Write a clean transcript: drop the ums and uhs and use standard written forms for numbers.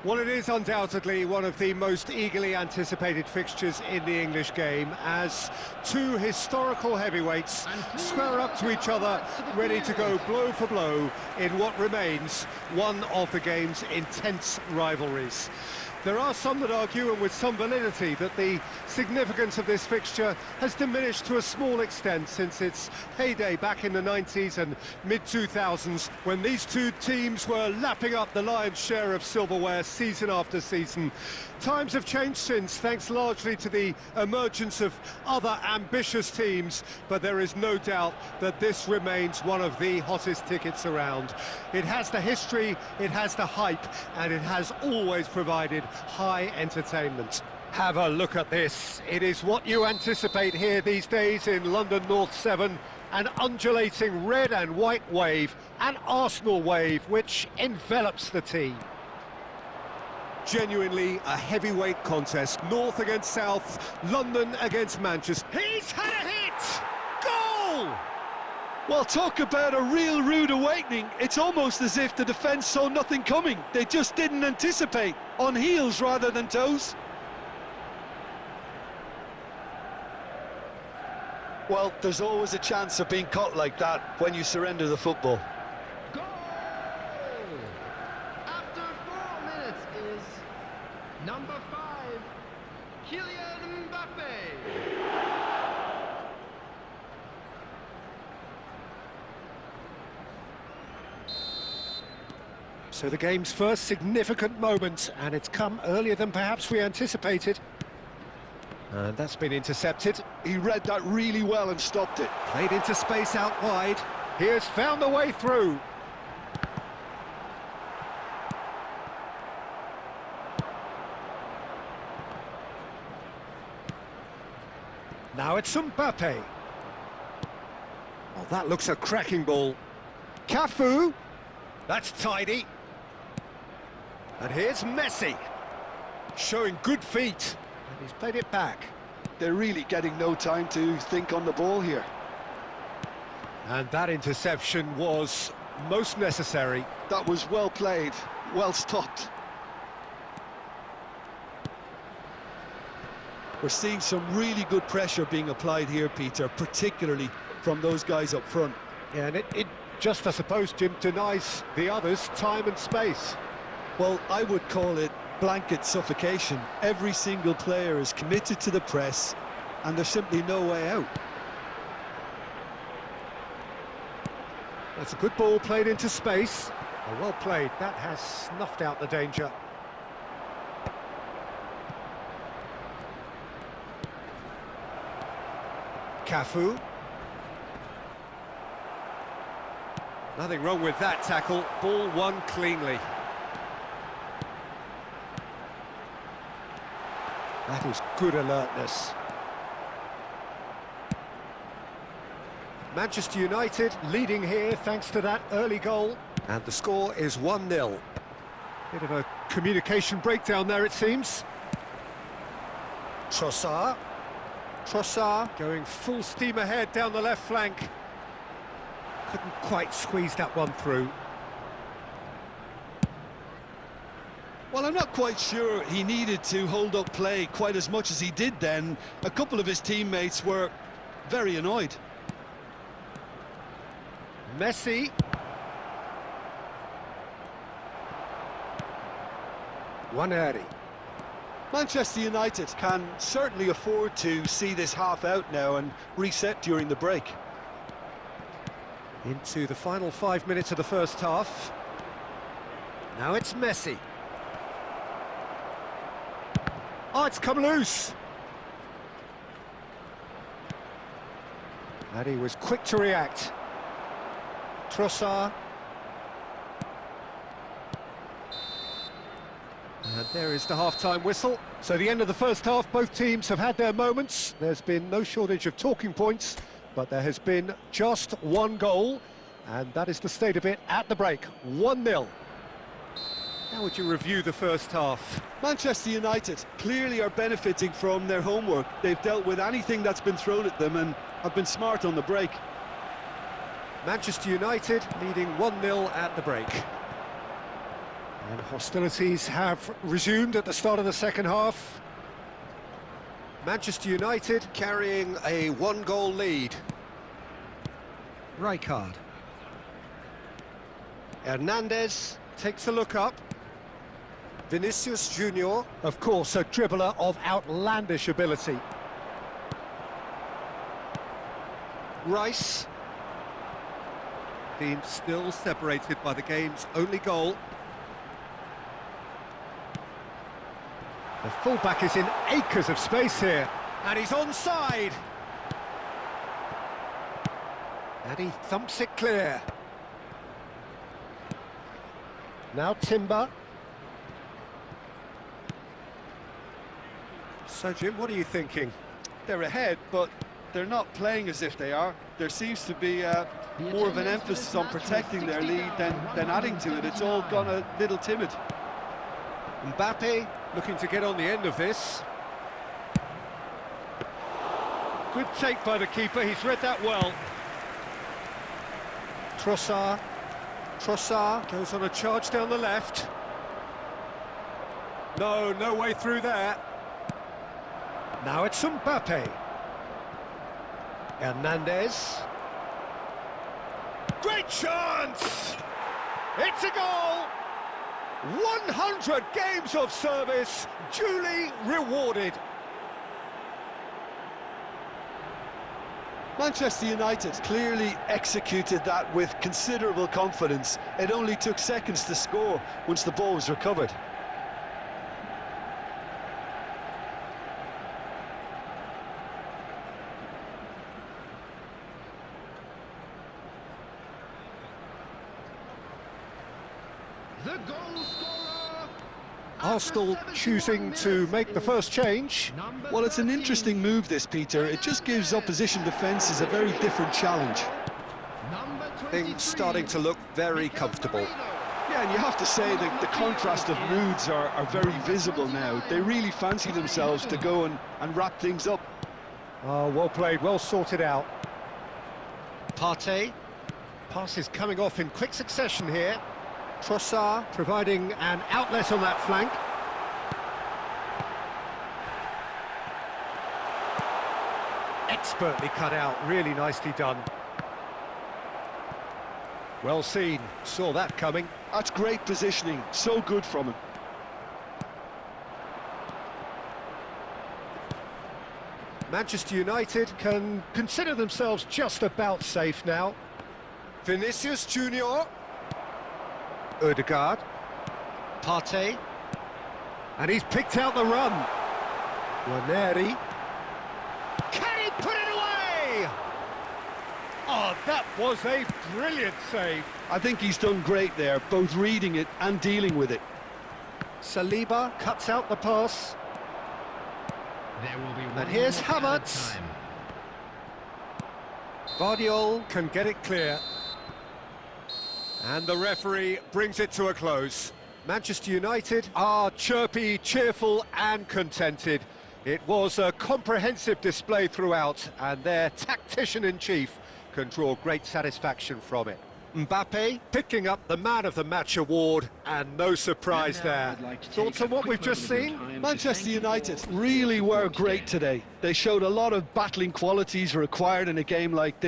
Well, it is undoubtedly one of the most eagerly anticipated fixtures in the English game, as two historical heavyweights square up to each other, ready to go blow for blow in what remains one of the game's intense rivalries. There are some that argue, and with some validity, that the significance of this fixture has diminished to a small extent since its heyday back in the 90s and mid-2000s, when these two teams were lapping up the lion's share of silverware season after season. Times have changed since, thanks largely to the emergence of other ambitious teams, but there is no doubt that this remains one of the hottest tickets around. It has the history, it has the hype, and it has always provided high entertainment. Have a look at this. It is what you anticipate here these days in London North 7, an undulating red and white wave, an Arsenal wave which envelops the team. Genuinely a heavyweight contest, North against South, London against Manchester. He's had a hit! Goal! Well, talk about a real rude awakening. It's almost as if the defence saw nothing coming. They just didn't anticipate, on heels rather than toes. Well, there's always a chance of being caught like that when you surrender the football. Goal! After 4 minutes is number 5, Kylian Mbappe. So the game's first significant moment, and it's come earlier than perhaps we anticipated. And that's been intercepted. He read that really well and stopped it. Played into space out wide. He has found the way through. Now it's Mbappe. Oh, that looks a cracking ball. Cafu. That's tidy. And here's Messi, showing good feet, and he's played it back. They're really getting no time to think on the ball here. And that interception was most necessary. That was well played, well stopped. We're seeing some really good pressure being applied here, Peter, particularly from those guys up front. Yeah, and it just, I suppose, Jim, denies the others time and space. Well, I would call it blanket suffocation. Every single player is committed to the press, and there's simply no way out. That's a good ball played into space. Oh, well played. That has snuffed out the danger. Cafu. Nothing wrong with that tackle. Ball won cleanly. That is good alertness. Manchester United leading here thanks to that early goal. And the score is 1-0. Bit of a communication breakdown there, it seems. Trossard. Trossard going full steam ahead down the left flank. Couldn't quite squeeze that one through. Well, I'm not quite sure he needed to hold up play quite as much as he did then. A couple of his teammates were very annoyed. Messi. Waneri. Manchester United can certainly afford to see this half out now and reset during the break. Into the final 5 minutes of the first half. Now it's Messi. Oh, it's come loose. And he was quick to react. Trossard. And there is the half-time whistle. So the end of the first half, both teams have had their moments. There's been no shortage of talking points, but there has been just one goal, and that is the state of it at the break. 1-0. How would you review the first half? Manchester United clearly are benefiting from their homework. They've dealt with anything that's been thrown at them and have been smart on the break. Manchester United leading 1-0 at the break. And hostilities have resumed at the start of the second half. Manchester United carrying a one-goal lead. Rijkaard. Hernandez takes a look up. Vinicius Junior, of course, a dribbler of outlandish ability. Rice. Team still separated by the game's only goal. The fullback is in acres of space here, and he's onside. And he thumps it clear. Now Timber. So, Jim, what are you thinking? They're ahead, but they're not playing as if they are. There seems to be more of an emphasis on protecting their lead than adding to it. It's all gone a little timid. Mbappe looking to get on the end of this. Good take by the keeper, he's read that well. Trossard. Trossard goes on a charge down the left. No way through there. Now it's Mbappe. Hernandez. Great chance! It's a goal! 100 games of service, duly rewarded. Manchester United clearly executed that with considerable confidence. It only took seconds to score once the ball was recovered. The goal scorer. Arsenal choosing to make the first change. Well, it's an interesting move, this, Peter. It just gives opposition defences a very different challenge. Things starting to look very comfortable. Yeah, and you have to say that the contrast of moods are very visible now. They really fancy themselves to go and wrap things up. Oh, well played, well sorted out. Partey. Pass is coming off in quick succession here. Trossard providing an outlet on that flank. Expertly cut out, really nicely done. Well seen, saw that coming. That's great positioning, so good from him. Manchester United can consider themselves just about safe now. Vinicius Junior. Odegaard. Partey. And he's picked out the run. Waneri. Can he put it away? Oh, that was a brilliant save. I think he's done great there, both reading it and dealing with it. Saliba cuts out the pass. There will be And here's Havertz. Guardiola can get it clear. And the referee brings it to a close. Manchester United are chirpy, cheerful and contented. It was a comprehensive display throughout, and their tactician-in-chief can draw great satisfaction from it. Mbappe picking up the Man of the Match award, and no surprise there. Thoughts on what we've just seen? Manchester United really were great today. They showed a lot of battling qualities required in a game like this.